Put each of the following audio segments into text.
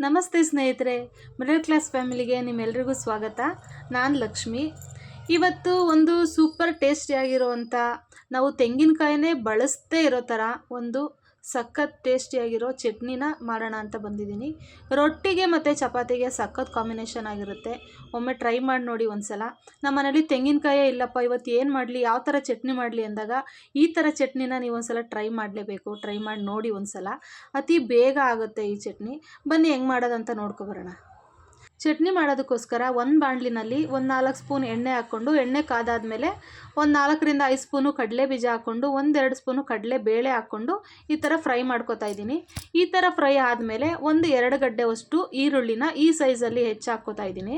ನಮಸ್ತೆ ಸ್ನೇಹಿತರೆ, middle class ಫ್ಯಾಮಿಲಿಗೆ ನಿಮ್ಮೆಲ್ರಿಗೂ ಸ್ವಾಗತ. ನಾನು ಲಕ್ಷ್ಮಿ. ಇವತ್ತು ಒಂದು ಸೂಪರ್ ಟೇಸ್ಟಿಯಾಗಿರೋವಂಥ, ನಾವು ತೆಂಗಿನಕಾಯಿನೇ ಬಳಸದೇ ಇರೋ ಥರ ಒಂದು ಸಖತ್ ಟೇಸ್ಟಿಯಾಗಿರೋ ಚಟ್ನಿನ ಮಾಡೋಣ ಅಂತ ಬಂದಿದ್ದೀನಿ. ರೊಟ್ಟಿಗೆ ಮತ್ತು ಚಪಾತಿಗೆ ಸಖತ್ ಕಾಂಬಿನೇಷನ್ ಆಗಿರುತ್ತೆ. ಒಮ್ಮೆ ಟ್ರೈ ಮಾಡಿ ನೋಡಿ ಒಂದ್ಸಲ. ನಮ್ಮ ಮನೇಲಿ ತೆಂಗಿನಕಾಯೇ ಇಲ್ಲಪ್ಪ, ಇವತ್ತು ಏನು ಮಾಡಲಿ, ಯಾವ ಥರ ಚಟ್ನಿ ಮಾಡಲಿ ಅಂದಾಗ ಈ ಥರ ಚಟ್ನಿನ ನೀವು ಒಂದ್ಸಲ ಟ್ರೈ ಮಾಡಲೇಬೇಕು. ಟ್ರೈ ಮಾಡಿ ನೋಡಿ ಒಂದ್ಸಲ. ಅತಿ ಬೇಗ ಆಗುತ್ತೆ ಈ ಚಟ್ನಿ. ಬನ್ನಿ ಹೆಂಗೆ ಮಾಡೋದಂತ ನೋಡ್ಕೊಬರೋಣ. ಚಟ್ನಿ ಮಾಡೋದಕ್ಕೋಸ್ಕರ ಒಂದು ಬಾಣಲಿನಲ್ಲಿ ಒಂದು 4 ಸ್ಪೂನ್ ಎಣ್ಣೆ ಹಾಕ್ಕೊಂಡು, ಎಣ್ಣೆ ಕಾದಾದಮೇಲೆ ಒಂದು 4ರಿಂದ 5 ಸ್ಪೂನು ಕಡಲೆ ಬೀಜ ಹಾಕ್ಕೊಂಡು, 1-2 ಸ್ಪೂನು ಕಡಲೆ ಬೇಳೆ ಹಾಕ್ಕೊಂಡು ಈ ಥರ ಫ್ರೈ ಮಾಡ್ಕೊತಾ ಇದ್ದೀನಿ. ಈ ಥರ ಫ್ರೈ ಆದಮೇಲೆ 1-2 ಗಡ್ಡೆವಷ್ಟು ಈರುಳ್ಳಿನ ಈ ಸೈಜಲ್ಲಿ ಹೆಚ್ಚು ಹಾಕ್ಕೋತಾ ಇದ್ದೀನಿ.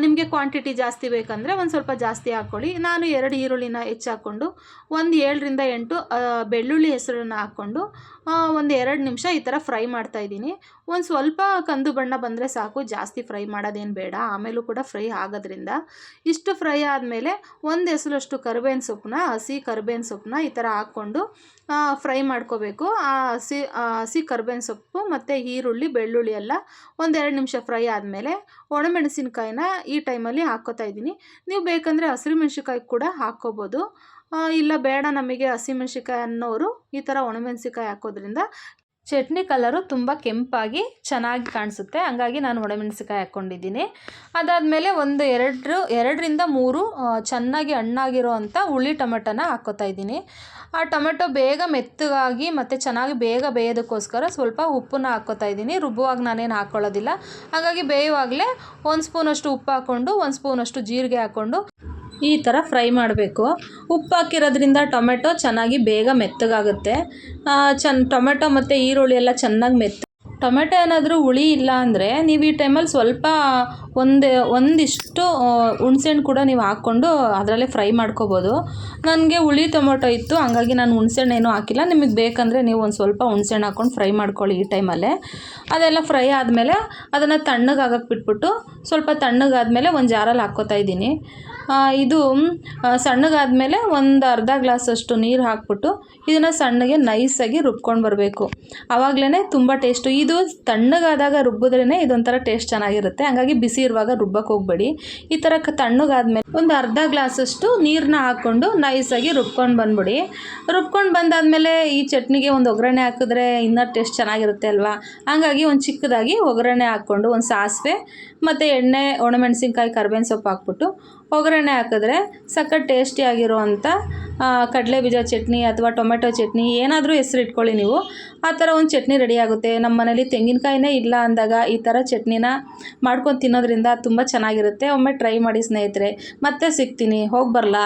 ನಿಮಗೆ ಕ್ವಾಂಟಿಟಿ ಜಾಸ್ತಿ ಬೇಕಂದರೆ ಒಂದು ಸ್ವಲ್ಪ ಜಾಸ್ತಿ ಹಾಕ್ಕೊಳ್ಳಿ. ನಾನು 2 ಈರುಳ್ಳಿನ ಹೆಚ್ಚು ಹಾಕ್ಕೊಂಡು 7ರಿಂದ 8 ಬೆಳ್ಳುಳ್ಳಿ ಹೆಸರನ್ನು ಹಾಕ್ಕೊಂಡು ಒಂದು 2 ನಿಮಿಷ ಈ ಥರ ಫ್ರೈ ಮಾಡ್ತಾಯಿದ್ದೀನಿ. ಒಂದು ಸ್ವಲ್ಪ ಕಂದು ಬಣ್ಣ ಬಂದರೆ ಸಾಕು, ಜಾಸ್ತಿ ಫ್ರೈ ಮಾಡೋದೇನು ಬೇಡ, ಆಮೇಲೂ ಕೂಡ ಫ್ರೈ ಆಗೋದ್ರಿಂದ. ಇಷ್ಟು ಫ್ರೈ ಆದಮೇಲೆ 1 ಎಸಳಷ್ಟು ಕರಿಬೇವಿನ ಸೊಪ್ಪನ್ನ, ಹಸಿ ಕರಿಬೇವಿನ ಸೊಪ್ಪನ್ನ ಈ ಥರ ಹಾಕ್ಕೊಂಡು ಫ್ರೈ ಮಾಡ್ಕೋಬೇಕು. ಹಸಿ ಕರಿಬೇವಿನ ಸೊಪ್ಪು ಮತ್ತು ಈರುಳ್ಳಿ ಬೆಳ್ಳುಳ್ಳಿ ಎಲ್ಲ 1-2 ನಿಮಿಷ ಫ್ರೈ ಆದಮೇಲೆ ಒಣಮೆಣಸಿನ್ಕಾಯಿನ ಈ ಟೈಮಲ್ಲಿ ಹಾಕ್ಕೋತಾ ಇದ್ದೀನಿ. ನೀವು ಬೇಕಂದರೆ ಹಸಿರು ಮೆಣಸಿನ್ಕಾಯಿ ಕೂಡ ಹಾಕ್ಕೋಬೋದು. ಇಲ್ಲ ಬೇಡ ನಮಗೆ ಹಸಿಮೆಣ್ಸಿಕಾಯಿ ಅನ್ನೋರು ಈ ಥರ ಒಣಮೆಣಸಿನ್ಕಾಯಿ ಹಾಕೋದ್ರಿಂದ ಚಟ್ನಿ ಕಲರು ತುಂಬ ಕೆಂಪಾಗಿ ಚೆನ್ನಾಗಿ ಕಾಣಿಸುತ್ತೆ. ಹಂಗಾಗಿ ನಾನು ಒಣಮೆಣಸಿನ್ಕಾಯಿ ಹಾಕ್ಕೊಂಡಿದ್ದೀನಿ. ಅದಾದಮೇಲೆ 2ರಿಂದ 3 ಚೆನ್ನಾಗಿ ಹಣ್ಣಾಗಿರೋ ಅಂಥ ಹುಳಿ ಟೊಮೆಟೊನ ಹಾಕ್ಕೋತಾ ಇದ್ದೀನಿ. ಆ ಟೊಮೆಟೊ ಬೇಗ ಮೆತ್ತಗಾಗಿ ಮತ್ತು ಚೆನ್ನಾಗಿ ಬೇಗ ಬೇಯೋದಕ್ಕೋಸ್ಕರ ಸ್ವಲ್ಪ ಉಪ್ಪನ್ನ ಹಾಕ್ಕೋತಾ ಇದ್ದೀನಿ. ರುಬ್ಬುವಾಗ ನಾನೇನು ಹಾಕ್ಕೊಳ್ಳೋದಿಲ್ಲ. ಹಾಗಾಗಿ ಬೇಯುವಾಗಲೇ 1 ಸ್ಪೂನಷ್ಟು ಉಪ್ಪು ಹಾಕ್ಕೊಂಡು 1 ಸ್ಪೂನಷ್ಟು ಜೀರಿಗೆ ಹಾಕ್ಕೊಂಡು ಈ ಥರ ಫ್ರೈ ಮಾಡಬೇಕು. ಉಪ್ಪು ಹಾಕಿರೋದ್ರಿಂದ ಟೊಮೆಟೊ ಚೆನ್ನಾಗಿ ಬೇಗ ಮೆತ್ತಗಾಗುತ್ತೆ. ಟೊಮೆಟೊ ಮತ್ತು ಈರುಳ್ಳಿ ಎಲ್ಲ ಚೆನ್ನಾಗಿ ಟೊಮೆಟೊ ಏನಾದರೂ ಹುಳಿ ಇಲ್ಲ ಅಂದರೆ ನೀವು ಈ ಟೈಮಲ್ಲಿ ಸ್ವಲ್ಪ ಒಂದಿಷ್ಟು ಹುಣ್ಸೆಹಣ್ಣು ಕೂಡ ನೀವು ಹಾಕ್ಕೊಂಡು ಅದರಲ್ಲೇ ಫ್ರೈ ಮಾಡ್ಕೋಬೋದು. ನನಗೆ ಹುಳಿ ಟೊಮೆಟೊ ಇತ್ತು, ಹಂಗಾಗಿ ನಾನು ಹುಣ್ಸೆಹಣ್ಣೇನು ಹಾಕಿಲ್ಲ. ನಿಮಗೆ ಬೇಕಂದರೆ ನೀವು ಒಂದು ಸ್ವಲ್ಪ ಹುಣ್ಸೆಹಣ್ಣು ಹಾಕ್ಕೊಂಡು ಫ್ರೈ ಮಾಡ್ಕೊಳ್ಳಿ ಈ ಟೈಮಲ್ಲೇ. ಅದೆಲ್ಲ ಫ್ರೈ ಆದಮೇಲೆ ಅದನ್ನು ತಣ್ಣಗಾಗಕ್ಕೆ ಬಿಟ್ಬಿಟ್ಟು ಸ್ವಲ್ಪ ತಣ್ಣಗಾದಮೇಲೆ ಒಂದು ಜಾರಲ್ಲಿ ಹಾಕ್ಕೋತಾ ಇದ್ದೀನಿ. ಇದು ಸಣ್ಣಗಾದಮೇಲೆ ಒಂದು ಅರ್ಧ ಗ್ಲಾಸಷ್ಟು ನೀರು ಹಾಕ್ಬಿಟ್ಟು ಇದನ್ನು ಸಣ್ಣಗೆ ನೈಸಾಗಿ ರುಬ್ಕೊಂಡು ಬರಬೇಕು. ಆವಾಗಲೇ ತುಂಬ ಟೇಸ್ಟು. ಇದು ತಣ್ಣಗಾದಾಗ ರುಬ್ಬಿದ್ರೇ ಇದೊಂಥರ ಟೇಸ್ಟ್ ಚೆನ್ನಾಗಿರುತ್ತೆ. ಹಂಗಾಗಿ ಬಿಸಿ ಇರುವಾಗ ರುಬ್ಬಕ್ಕೆ ಹೋಗಬೇಡಿ. ಈ ಥರ ತಣ್ಣಗಾದ್ಮೇಲೆ ಒಂದು ಅರ್ಧ ಗ್ಲಾಸಷ್ಟು ನೀರನ್ನ ಹಾಕ್ಕೊಂಡು ನೈಸಾಗಿ ರುಬ್ಕೊಂಡು ಬಂದ್ಬಿಡಿ. ರುಬ್ಕೊಂಡು ಬಂದಾದಮೇಲೆ ಈ ಚಟ್ನಿಗೆ ಒಂದು ಒಗ್ಗರಣೆ ಹಾಕಿದ್ರೆ ಇನ್ನೂ ಟೇಸ್ಟ್ ಚೆನ್ನಾಗಿರುತ್ತೆ ಅಲ್ವಾ. ಹಂಗಾಗಿ ಒಂದು ಚಿಕ್ಕದಾಗಿ ಒಗ್ಗರಣೆ ಹಾಕ್ಕೊಂಡು ಒಂದು ಸಾಸಿವೆ ಮತ್ತು ಎಣ್ಣೆ, ಒಣಮೆಣಸಿನ್ಕಾಯಿ, ಕರಿಬೇವಿನ ಸೊಪ್ಪು ಹಾಕ್ಬಿಟ್ಟು ಒಗ್ಗರಣೆ ಹಾಕಿದ್ರೆ ಸಖತ್ ಟೇಸ್ಟಿಯಾಗಿರುವಂಥ ಕಡಲೆ ಬೀಜ ಚಟ್ನಿ ಅಥವಾ ಟೊಮೆಟೊ ಚಟ್ನಿ ಏನಾದರೂ ಹೆಸರು ಇಟ್ಕೊಳ್ಳಿ ನೀವು, ಆ ಥರ ಒಂದು ಚಟ್ನಿ ರೆಡಿ ಆಗುತ್ತೆ. ನಮ್ಮ ಮನೇಲಿ ತೆಂಗಿನಕಾಯಿನೇ ಇಲ್ಲ ಅಂದಾಗ ಈ ಥರ ಚಟ್ನಿನ ಮಾಡ್ಕೊಂಡು ತಿನ್ನೋದ್ರಿಂದ ತುಂಬ ಚೆನ್ನಾಗಿರುತ್ತೆ. ಒಮ್ಮೆ ಟ್ರೈ ಮಾಡಿ ಸ್ನೇಹಿತರೆ. ಮತ್ತೆ ಸಿಗ್ತೀನಿ, ಹೋಗಿ ಬರಲಾ?